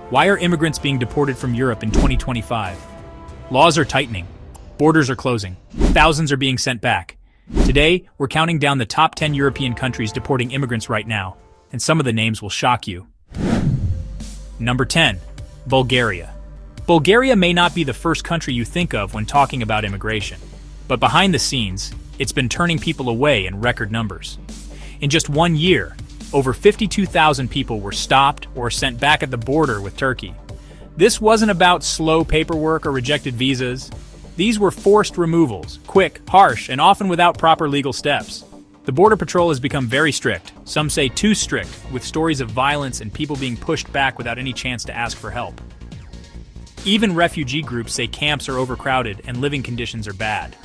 Why are immigrants being deported from Europe in 2025? Laws are tightening. Borders are closing. Thousands are being sent back. Today, we're counting down the top 10 European countries deporting immigrants right now, and some of the names will shock you. Number 10. Bulgaria. Bulgaria may not be the first country you think of when talking about immigration, but behind the scenes, it's been turning people away in record numbers. In just 1 year, over 52,000 people were stopped or sent back at the border with Turkey. This wasn't about slow paperwork or rejected visas. These were forced removals, quick, harsh, and often without proper legal steps. The Border Patrol has become very strict, some say too strict, with stories of violence and people being pushed back without any chance to ask for help. Even refugee groups say camps are overcrowded and living conditions are bad.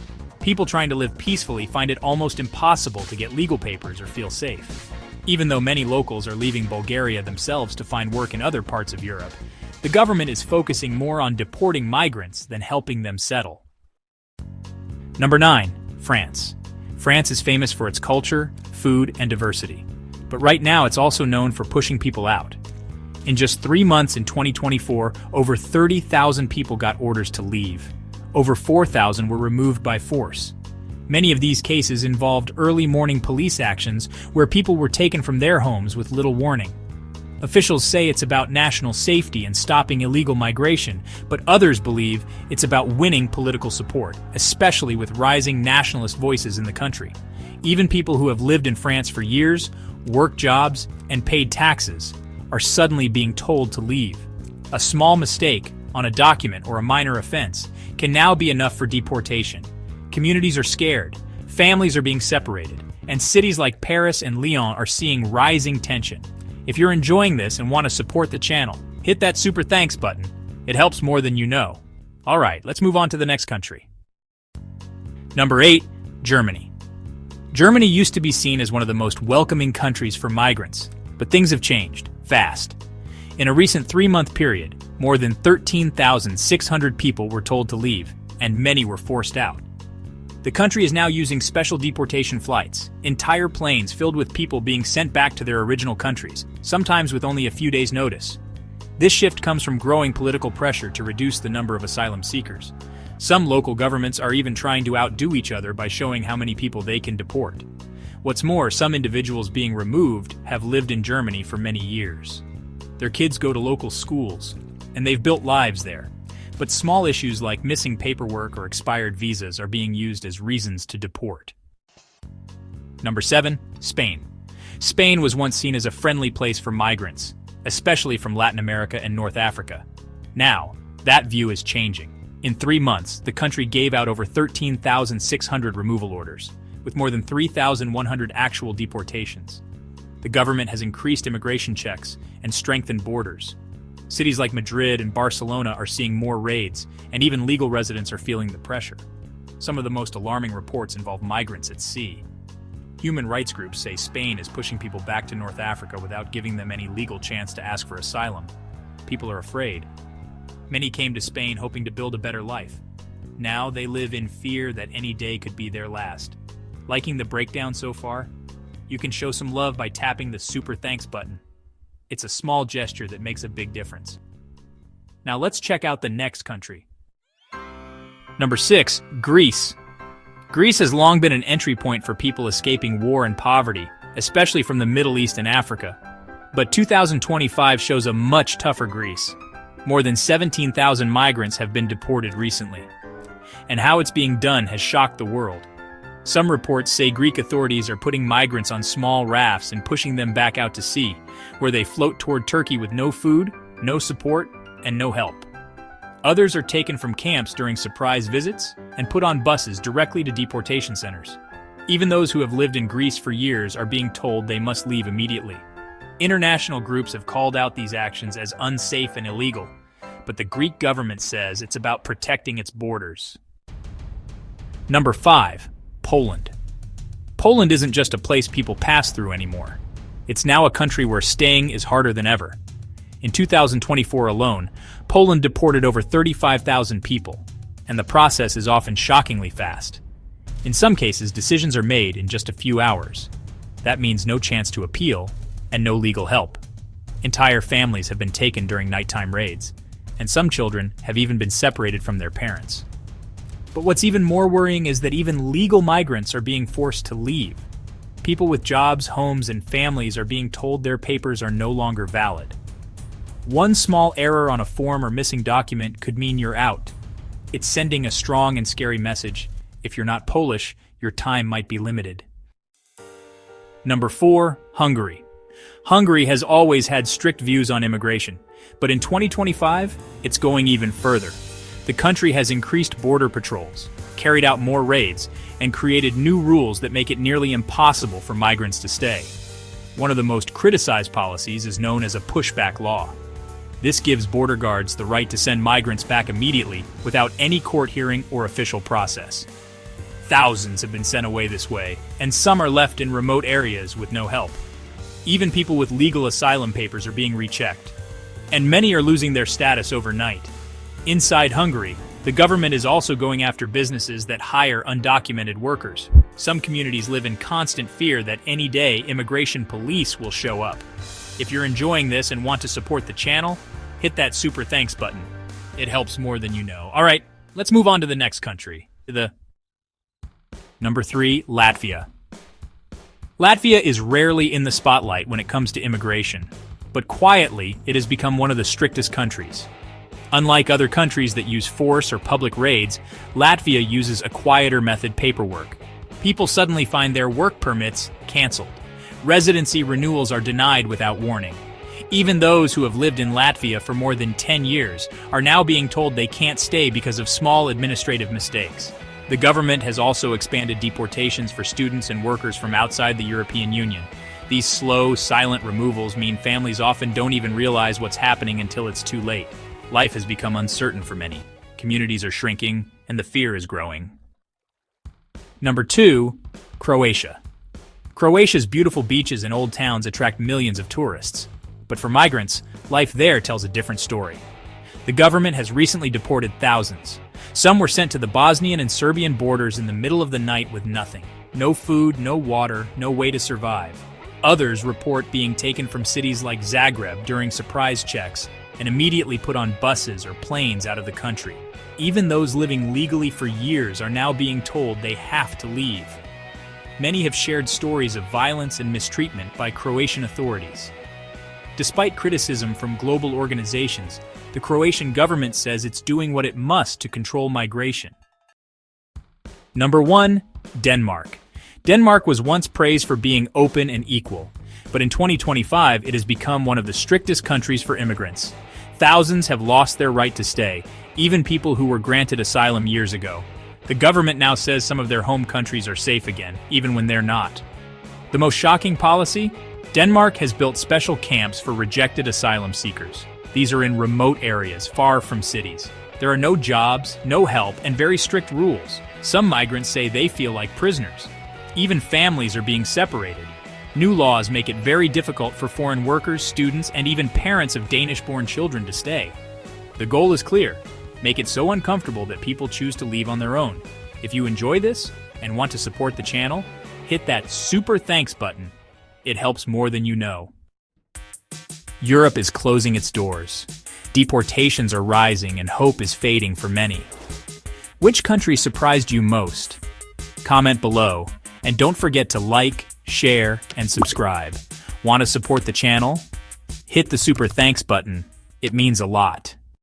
People trying to live peacefully find it almost impossible to get legal papers or feel safe. Even though many locals are leaving Bulgaria themselves to find work in other parts of Europe, the government is focusing more on deporting migrants than helping them settle. Number 9. France. France is famous for its culture, food, and diversity. But right now it's also known for pushing people out. In just 3 months in 2024, over 30,000 people got orders to leave. Over 4,000 were removed by force. Many of these cases involved early morning police actions where people were taken from their homes with little warning. Officials say it's about national safety and stopping illegal migration, but others believe it's about winning political support, especially with rising nationalist voices in the country. Even people who have lived in France for years, worked jobs, and paid taxes are suddenly being told to leave. A small mistake on a document or a minor offense can now be enough for deportation. Communities are scared, families are being separated, and cities like Paris and Lyon are seeing rising tension. If you're enjoying this and want to support the channel, hit that super thanks button. It helps more than you know. Alright, let's move on to the next country. Number 8. Germany. Germany used to be seen as one of the most welcoming countries for migrants, but things have changed, fast. In a recent 3-month period, more than 13,600 people were told to leave, and many were forced out. The country is now using special deportation flights, entire planes filled with people being sent back to their original countries, sometimes with only a few days' notice. This shift comes from growing political pressure to reduce the number of asylum seekers. Some local governments are even trying to outdo each other by showing how many people they can deport. What's more, some individuals being removed have lived in Germany for many years. Their kids go to local schools, and they've built lives there. But small issues like missing paperwork or expired visas are being used as reasons to deport. Number 7. Spain. Spain was once seen as a friendly place for migrants, especially from Latin America and North Africa. Now, that view is changing. In 3 months, the country gave out over 13,600 removal orders, with more than 3,100 actual deportations. The government has increased immigration checks and strengthened borders. Cities like Madrid and Barcelona are seeing more raids, and even legal residents are feeling the pressure. Some of the most alarming reports involve migrants at sea. Human rights groups say Spain is pushing people back to North Africa without giving them any legal chance to ask for asylum. People are afraid. Many came to Spain hoping to build a better life. Now they live in fear that any day could be their last. Liking the breakdown so far? You can show some love by tapping the super thanks button. It's a small gesture that makes a big difference. Now let's check out the next country. Number 6. Greece. Greece has long been an entry point for people escaping war and poverty, especially from the Middle East and Africa. But 2025 shows a much tougher Greece. More than 17,000 migrants have been deported recently. And how it's being done has shocked the world. Some reports say Greek authorities are putting migrants on small rafts and pushing them back out to sea, where they float toward Turkey with no food, no support, and no help. Others are taken from camps during surprise visits and put on buses directly to deportation centers. Even those who have lived in Greece for years are being told they must leave immediately. International groups have called out these actions as unsafe and illegal, but the Greek government says it's about protecting its borders. Number 5. Poland. Poland isn't just a place people pass through anymore. It's now a country where staying is harder than ever. In 2024 alone, Poland deported over 35,000 people, and the process is often shockingly fast. In some cases, decisions are made in just a few hours. That means no chance to appeal and no legal help. Entire families have been taken during nighttime raids, and some children have even been separated from their parents. But what's even more worrying is that even legal migrants are being forced to leave. People with jobs, homes, and families are being told their papers are no longer valid. One small error on a form or missing document could mean you're out. It's sending a strong and scary message. If you're not Polish, your time might be limited. Number 4, Hungary. Hungary has always had strict views on immigration, but in 2025, it's going even further. The country has increased border patrols, carried out more raids, and created new rules that make it nearly impossible for migrants to stay. One of the most criticized policies is known as a pushback law. This gives border guards the right to send migrants back immediately without any court hearing or official process. Thousands have been sent away this way, and some are left in remote areas with no help. Even people with legal asylum papers are being rechecked, and many are losing their status overnight. Inside Hungary, the government is also going after businesses that hire undocumented workers. Some communities live in constant fear that any day immigration police will show up. If you're enjoying this and want to support the channel, hit that super thanks button. It helps more than you know. All right, let's move on to the next country. Number 3, Latvia. Latvia is rarely in the spotlight when it comes to immigration, but quietly it has become one of the strictest countries. Unlike other countries that use force or public raids, Latvia uses a quieter method paperwork. People suddenly find their work permits canceled. Residency renewals are denied without warning. Even those who have lived in Latvia for more than 10 years are now being told they can't stay because of small administrative mistakes. The government has also expanded deportations for students and workers from outside the European Union. These slow, silent removals mean families often don't even realize what's happening until it's too late. Life has become uncertain for many. Communities are shrinking, and the fear is growing. Number 2, Croatia. Croatia's beautiful beaches and old towns attract millions of tourists. But for migrants, life there tells a different story. The government has recently deported thousands. Some were sent to the Bosnian and Serbian borders in the middle of the night with nothing. No food, no water, no way to survive. Others report being taken from cities like Zagreb during surprise checks and immediately put on buses or planes out of the country. Even those living legally for years are now being told they have to leave. Many have shared stories of violence and mistreatment by Croatian authorities. Despite criticism from global organizations, the Croatian government says it's doing what it must to control migration. Number 1, Denmark. Denmark was once praised for being open and equal, but in 2025 it has become one of the strictest countries for immigrants. Thousands have lost their right to stay, even people who were granted asylum years ago. The government now says some of their home countries are safe again, even when they're not. The most shocking policy? Denmark has built special camps for rejected asylum seekers. These are in remote areas, far from cities. There are no jobs, no help, and very strict rules. Some migrants say they feel like prisoners. Even families are being separated. New laws make it very difficult for foreign workers, students, and even parents of Danish-born children to stay. The goal is clear: make it so uncomfortable that people choose to leave on their own. If you enjoy this and want to support the channel, hit that super thanks button. It helps more than you know. Europe is closing its doors. Deportations are rising and hope is fading for many. Which country surprised you most? Comment below, and don't forget to like, share, and subscribe. Want to support the channel? Hit the super thanks button. It means a lot.